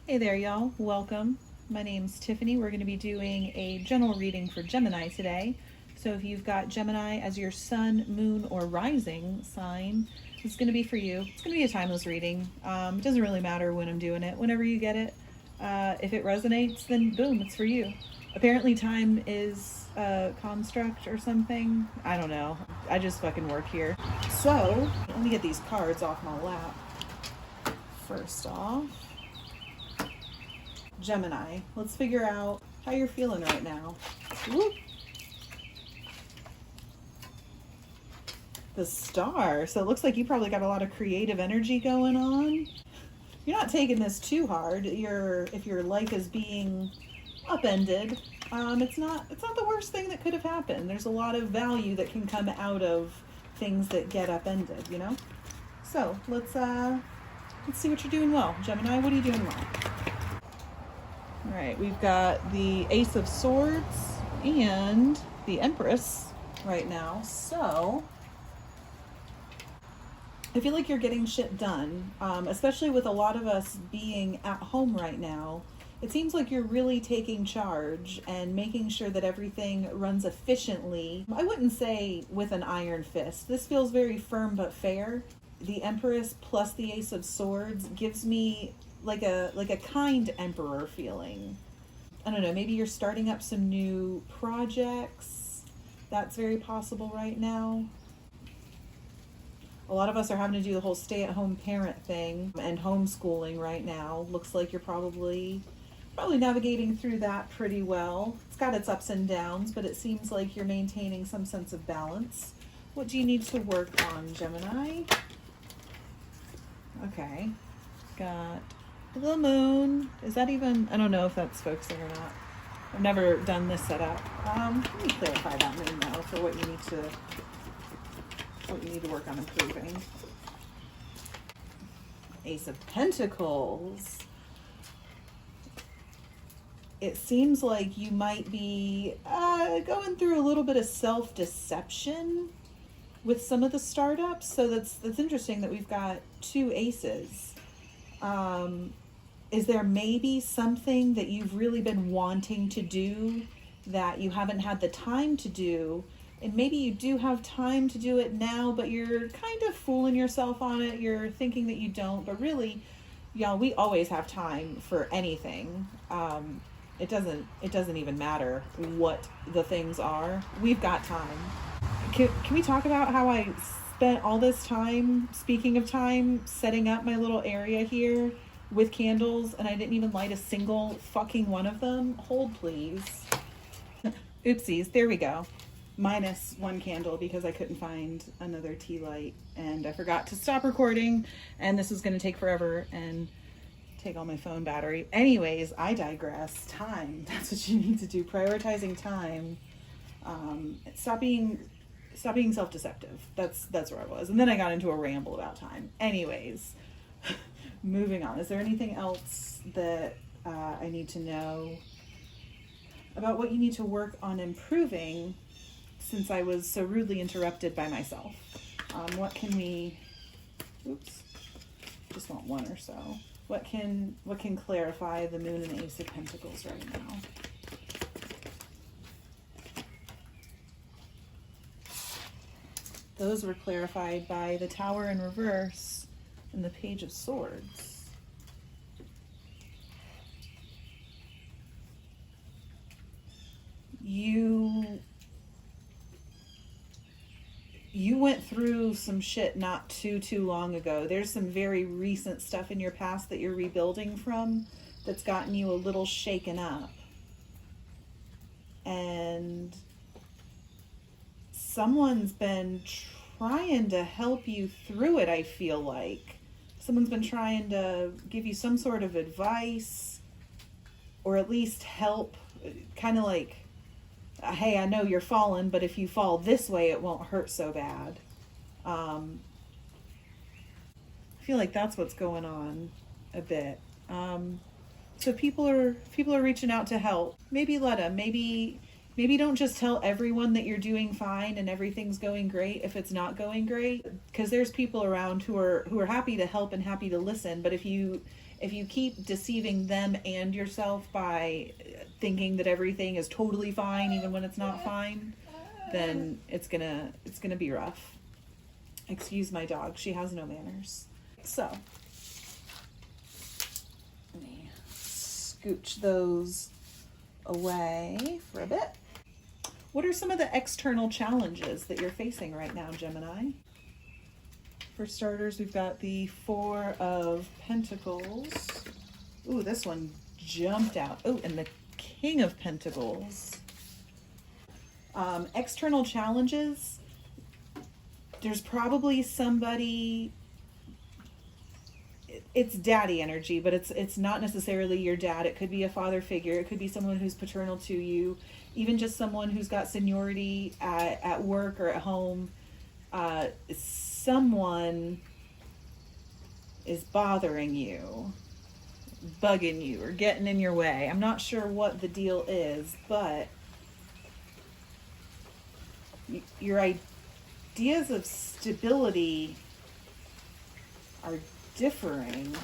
Hey there, y'all. Welcome. My name's Tiffany. We're going to be doing a general reading for Gemini today. So if you've got Gemini as your sun, moon, or rising sign, this is going to be for you. It's going to be a timeless reading. It doesn't really matter when I'm doing it. Whenever you get it, if it resonates, then boom, it's for you. Apparently, time is a construct or something. I don't know. I just fucking work here. So let me get these cards off my lap. First off, Gemini, let's figure out how you're feeling right now. Whoop. The Star. So it looks like you probably got a lot of creative energy going on. You're not taking this too hard. If your life is being upended, it's not the worst thing that could have happened. There's a lot of value that can come out of things that get upended, you know? So let's see what you're doing well. Gemini, what are you doing well? All right, we've got the Ace of Swords and the Empress right now. So I feel like you're getting shit done, especially with a lot of us being at home right now. It seems like you're really taking charge and making sure that everything runs efficiently. I wouldn't say with an iron fist. This feels very firm but fair. The Empress plus the Ace of Swords gives me like a kind emperor feeling. I don't know, maybe you're starting up some new projects. That's very possible right now. A lot of us are having to do the whole stay-at-home parent thing and homeschooling right now. Looks like you're probably navigating through that pretty well. It's got its ups and downs, but it seems like you're maintaining some sense of balance. What do you need to work on, Gemini? Okay. Got the moon. Is that even, I don't know if that's focusing or not. I've never done this setup. Let me clarify that moon though for what you need to work on improving. Ace of Pentacles. It seems like you might be going through a little bit of self-deception with some of the startups. So that's interesting that we've got two aces. Is there maybe something that you've really been wanting to do that you haven't had the time to do? And maybe you do have time to do it now, but you're kind of fooling yourself on it. You're thinking that you don't, but really, y'all, we always have time for anything. It doesn't even matter what the things are. We've got time. Can we talk about how I spent all this time, speaking of time, setting up my little area here with candles, and I didn't even light a single fucking one of them? Hold, please. Oopsies, there we go. Minus one candle because I couldn't find another tea light, and I forgot to stop recording, and this was going to take forever and take all my phone battery. Anyways, I digress. Time. That's what you need to do. Prioritizing time. Stop being self-deceptive. That's where I was. And then I got into a ramble about time. Anyways, moving on. Is there anything else that I need to know about what you need to work on improving since I was so rudely interrupted by myself? What can we, oops, just want one or so. What can clarify the moon and the Ace of Pentacles right now? Those were clarified by the Tower in reverse and the Page of Swords. You went through some shit not too long ago. There's some very recent stuff in your past that you're rebuilding from that's gotten you a little shaken up. And someone's been trying to help you through it, I feel like. Someone's been trying to give you some sort of advice or at least help, kind of like, hey, I know you're falling, but if you fall this way, it won't hurt so bad. I feel like that's what's going on a bit. So people are reaching out to help. Maybe let them. Maybe Maybe don't just tell everyone that you're doing fine and everything's going great if it's not going great, because there's people around who are happy to help and happy to listen. But if you keep deceiving them and yourself by thinking that everything is totally fine even when it's not fine, then it's gonna be rough. Excuse my dog, she has no manners. So let me scooch those away for a bit. What are some of the external challenges that you're facing right now, Gemini? For starters, we've got the Four of Pentacles. Ooh, this one jumped out. Oh, and the King of Pentacles. External challenges. There's probably somebody, it's daddy energy, but it's not necessarily your dad. It could be a father figure. It could be someone who's paternal to you, even just someone who's got seniority at work or at home. Someone is bothering you, bugging you, or getting in your way. I'm not sure what the deal is, but your ideas of stability are differing.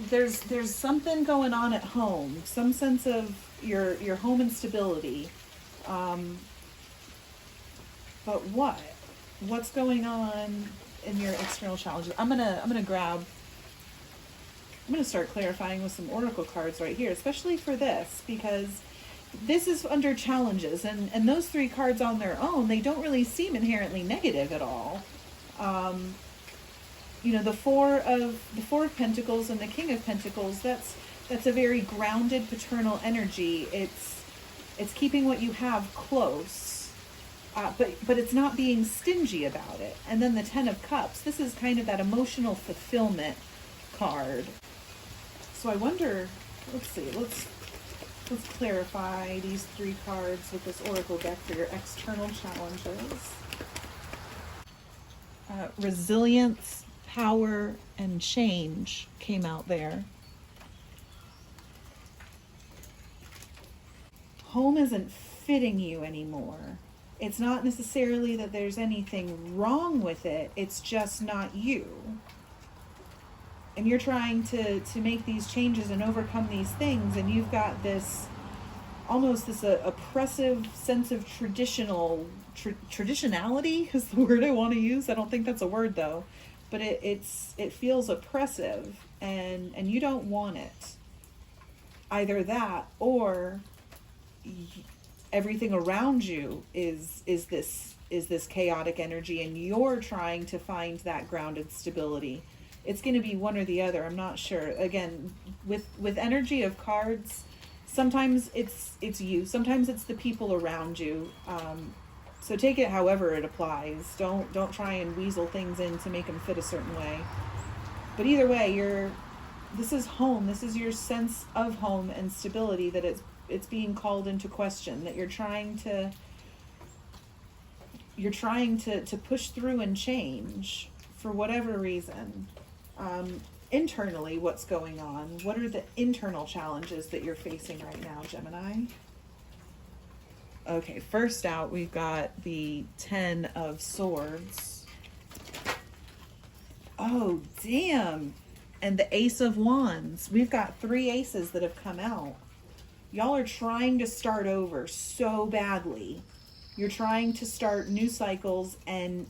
There's something going on at home, some sense of your home instability. But what's going on in your external challenges? I'm gonna start clarifying with some oracle cards right here, especially for this, because this is under challenges, and those three cards on their own, they don't really seem inherently negative at all. The Four of Pentacles and the King of Pentacles, that's a very grounded paternal energy. It's keeping what you have close, but it's not being stingy about it. And then the Ten of Cups, this is kind of that emotional fulfillment card. So I wonder, let's see, let's clarify these three cards with this oracle deck for your external challenges. Resilience, power, and change came out there. Home isn't fitting you anymore. It's not necessarily that there's anything wrong with it, it's just not you. And you're trying to make these changes and overcome these things, and you've got this almost this oppressive sense of traditionality is the word I want to use. I don't think that's a word though, but it feels oppressive, and you don't want it. Either that, or everything around you is this chaotic energy, and you're trying to find that grounded stability. It's going to be one or the other. I'm not sure. Again, with energy of cards, sometimes it's you, sometimes it's the people around you. So take it however it applies. Don't try and weasel things in to make them fit a certain way. But either way, this is home. This is your sense of home and stability that it's being called into question. That you're trying to push through and change for whatever reason. Internally, what's going on? What are the internal challenges that you're facing right now, Gemini? Okay, first out, we've got the Ten of Swords. Oh, damn. And the Ace of Wands. We've got three aces that have come out. Y'all are trying to start over so badly. You're trying to start new cycles, and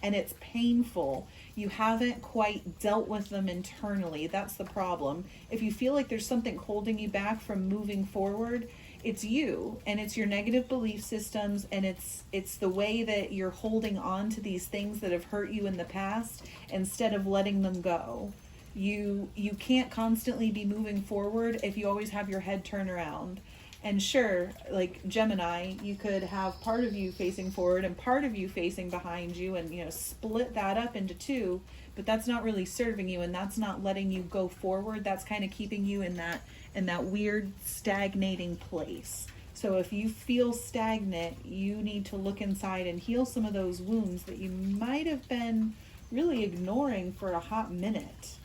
it's painful. You haven't quite dealt with them internally. That's the problem. If you feel like there's something holding you back from moving forward, it's you, and it's your negative belief systems, and it's the way that you're holding on to these things that have hurt you in the past instead of letting them go. You can't constantly be moving forward if you always have your head turned around. And sure, like Gemini, you could have part of you facing forward and part of you facing behind you, and split that up into two, but that's not really serving you, and that's not letting you go forward. That's kind of keeping you in that weird stagnating place. So if you feel stagnant, you need to look inside and heal some of those wounds that you might have been really ignoring for a hot minute.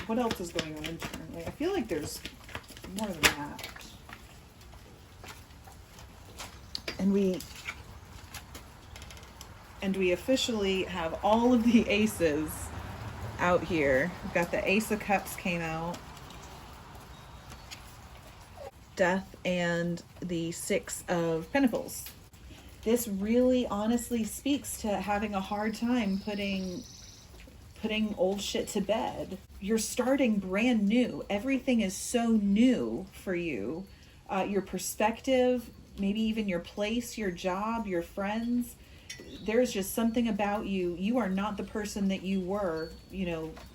What else is going on internally? I feel like there's more than that. And we officially have all of the aces out here. We've got the Ace of Cups came out. Death and the Six of Pentacles. This really honestly speaks to having a hard time putting old shit to bed. You're starting brand new. Everything is so new for you. Your perspective, maybe even your place, your job, your friends. There's just something about you. You are not the person that you were,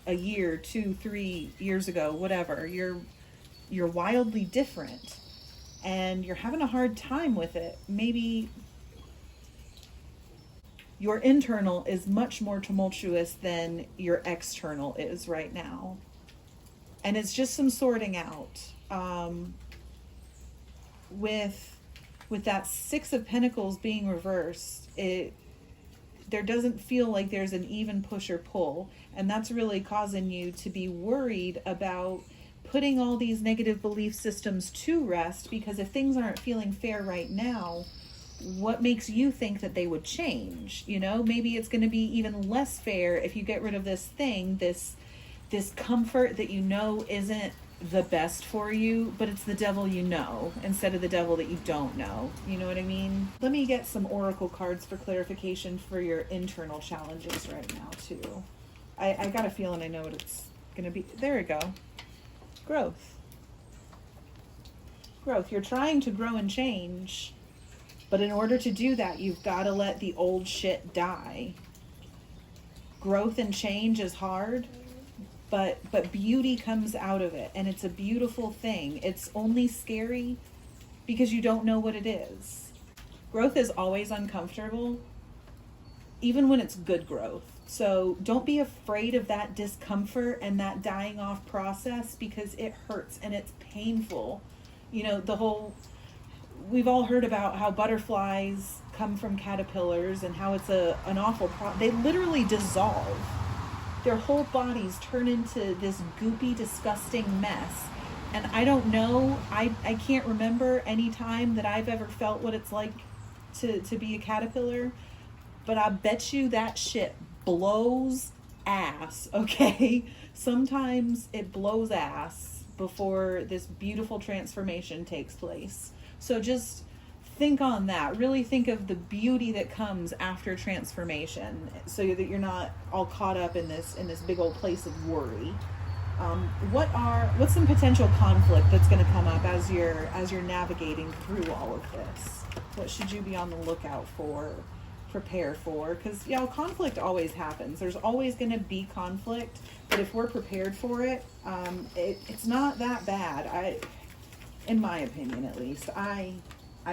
a year, 2, 3 years ago, whatever. You're wildly different, and you're having a hard time with it. Maybe your internal is much more tumultuous than your external is right now. And it's just some sorting out. With that Six of Pentacles being reversed, there doesn't feel like there's an even push or pull. And that's really causing you to be worried about putting all these negative belief systems to rest, because if things aren't feeling fair right now, what makes you think that they would change? Maybe it's going to be even less fair if you get rid of this thing, this comfort that isn't the best for you, but it's the devil instead of the devil that you don't know. You know what I mean? Let me get some oracle cards for clarification for your internal challenges right now too. I got a feeling I know what it's going to be. There we go. Growth. You're trying to grow and change, but in order to do that, you've got to let the old shit die. Growth and change is hard, but beauty comes out of it, and it's a beautiful thing. It's only scary because you don't know what it is. Growth is always uncomfortable, even when it's good growth. So don't be afraid of that discomfort and that dying off process, because it hurts and it's painful. We've all heard about how butterflies come from caterpillars and how it's an awful they literally dissolve. Their whole bodies turn into this goopy, disgusting mess. And I don't know, I can't remember any time that I've ever felt what it's like to be a caterpillar, but I bet you that shit blows ass, okay? Sometimes it blows ass before this beautiful transformation takes place. So just think on that. Really think of the beauty that comes after transformation, so that you're not all caught up in this big old place of worry. What's some potential conflict that's going to come up as you're navigating through all of this? What should you be on the lookout for, prepare for? Because conflict always happens. There's always going to be conflict, but if we're prepared for it, it's not that bad. In my opinion, at least, I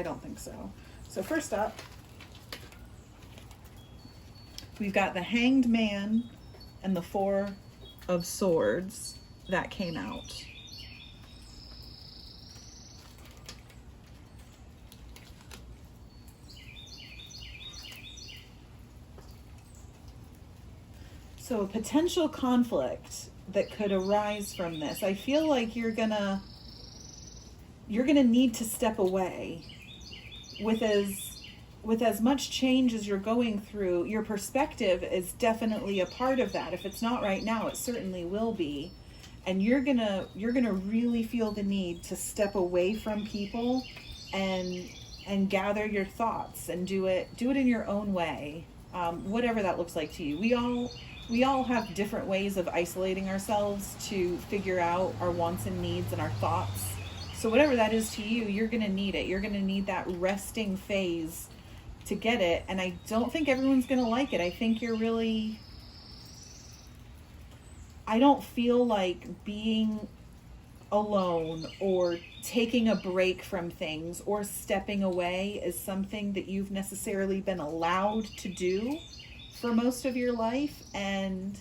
don't think so. So first up, we've got the Hanged Man and the Four of Swords that came out. So a potential conflict that could arise from this. I feel like you're gonna need to step away. With as much change as you're going through, your perspective is definitely a part of that. If it's not right now, it certainly will be. And you're gonna really feel the need to step away from people and gather your thoughts and do it in your own way, whatever that looks like to you. We all have different ways of isolating ourselves to figure out our wants and needs and our thoughts. So whatever that is to you, you're going to need it. You're going to need that resting phase to get it. And I don't think everyone's going to like it. I think I don't feel like being alone or taking a break from things or stepping away is something that you've necessarily been allowed to do for most of your life. And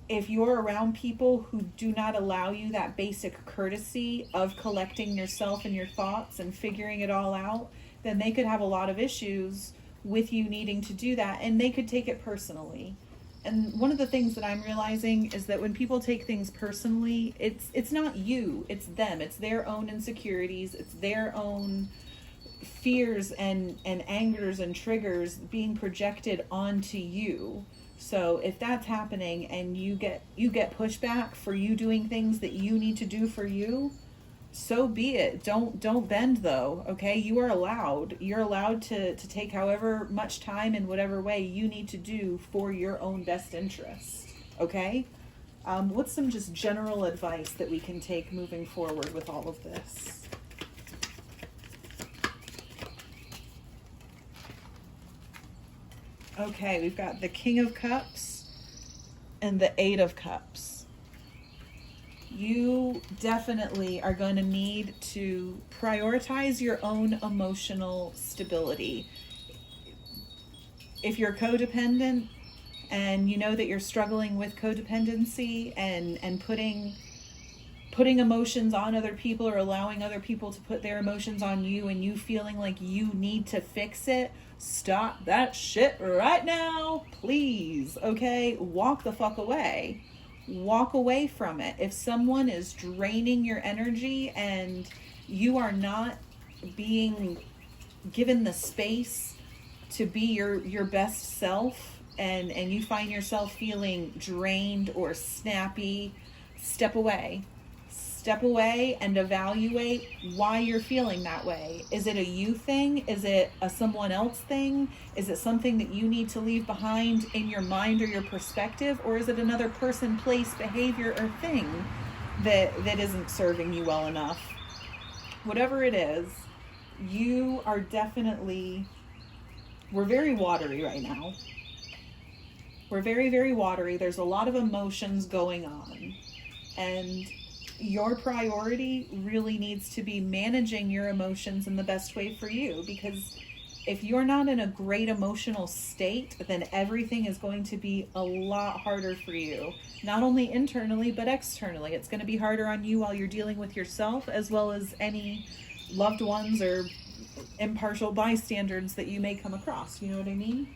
if you're around people who do not allow you that basic courtesy of collecting yourself and your thoughts and figuring it all out, then they could have a lot of issues with you needing to do that, and they could take it personally. And one of the things that I'm realizing is that when people take things personally, it's not you, it's them. It's their own insecurities, it's their own fears and angers and triggers being projected onto you. So if that's happening and you get pushback for you doing things that you need to do for you, so be it. Don't bend though, okay? You are allowed. You're allowed to take however much time in whatever way you need to do for your own best interest, okay? What's some just general advice that we can take moving forward with all of this? Okay, we've got the King of Cups and the Eight of Cups. You definitely are going to need to prioritize your own emotional stability. If you're codependent and you know that you're struggling with codependency and putting emotions on other people or allowing other people to put their emotions on you and you feeling like you need to fix it, stop that shit right now, please, okay? Walk the fuck away. Walk away from it. If someone is draining your energy and you are not being given the space to be your best self and you find yourself feeling drained or snappy, step away. Step away and evaluate why you're feeling that way. Is it a you thing? Is it a someone else thing? Is it something that you need to leave behind in your mind or your perspective? Or is it another person, place, behavior, or thing that isn't serving you well enough? Whatever it is, you are definitely, we're very watery right now. We're very, very watery. There's a lot of emotions going on. And your priority really needs to be managing your emotions in the best way for you, because if you're not in a great emotional state, then everything is going to be a lot harder for you, not only internally but externally. It's going to be harder on you while you're dealing with yourself, as well as any loved ones or impartial bystanders that you may come across. You know what I mean?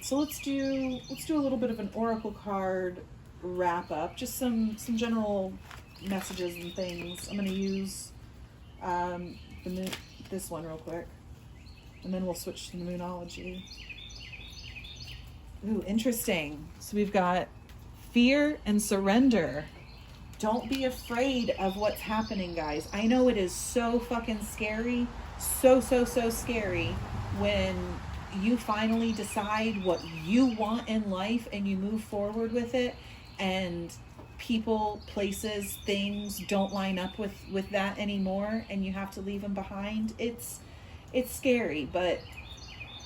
So let's do a little bit of an oracle card wrap up, just some general messages and things. I'm going to use this one real quick, and then we'll switch to the Moonology. Ooh, interesting. So we've got fear and surrender. Don't be afraid of what's happening, guys. I know it is so fucking scary, so scary when you finally decide what you want in life and you move forward with it, and people, places, things don't line up with that anymore, and you have to leave them behind. It's scary, but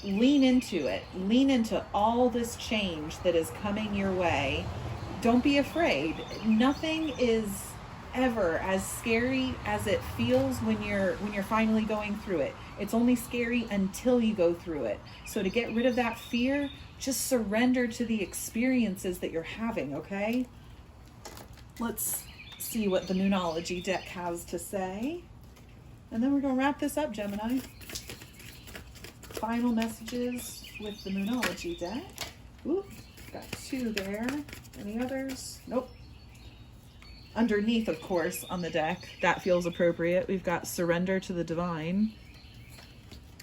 lean into it. Lean into all this change that is coming your way. Don't be afraid. Nothing is ever as scary as it feels when you're finally going through it. It's only scary until you go through it. So to get rid of that fear, just surrender to the experiences that you're having, okay? Let's see what the Moonology deck has to say. And then we're going to wrap this up, Gemini. Final messages with the Moonology deck. Ooh, got two there. Any others? Nope. Underneath, of course, on the deck, that feels appropriate, we've got Surrender to the Divine.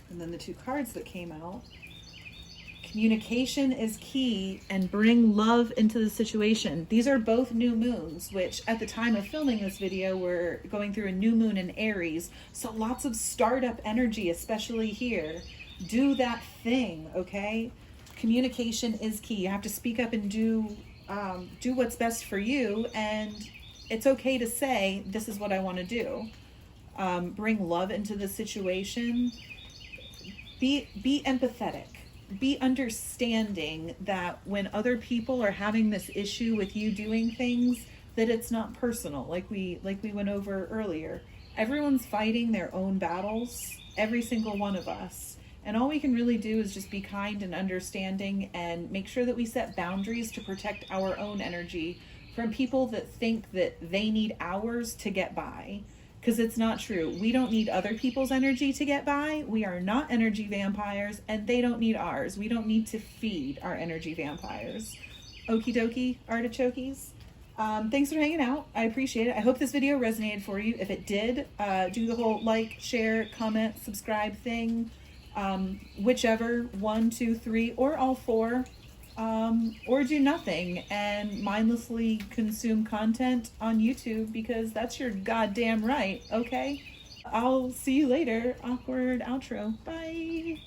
And then the two cards that came out. Communication is key, and bring love into the situation. These are both new moons, which at the time of filming this video, we're going through a new moon in Aries. So lots of startup energy, especially here. Do that thing, okay? Communication is key. You have to speak up and do what's best for you, and it's okay to say, this is what I want to do. Bring love into the situation. Be empathetic. Be understanding that when other people are having this issue with you doing things, that it's not personal, like we went over earlier. Everyone's fighting their own battles, every single one of us. And all we can really do is just be kind and understanding and make sure that we set boundaries to protect our own energy from people that think that they need ours to get by. because it's not true. We don't need other people's energy to get by. We are not energy vampires, and they don't need ours. We don't need to feed our energy vampires. Okie dokie, artichokes. Thanks for hanging out. I appreciate it. I hope this video resonated for you. If it did, do the whole like, share, comment, subscribe thing. Whichever, 1, 2, 3, or all 4. Or do nothing and mindlessly consume content on YouTube, because that's your goddamn right, okay? I'll see you later. Awkward outro. Bye.